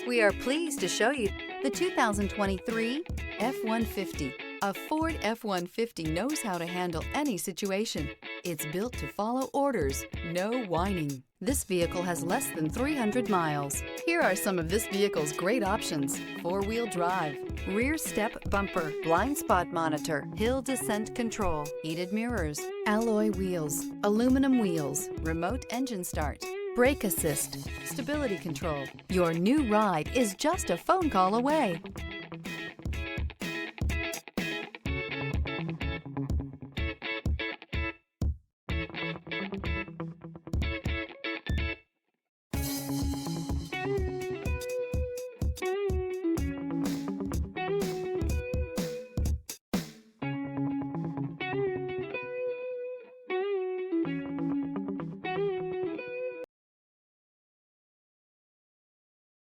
We are pleased to show you the 2023 F-150. A Ford F-150 knows how to handle any situation. It's built to follow orders, no whining. This vehicle has less than 300 miles. Here are some of this vehicle's great options: four-wheel drive, rear step bumper, blind spot monitor, hill descent control, heated mirrors, alloy wheels, aluminum wheels, remote engine start, brake assist, stability control. Your new ride is just a phone call away.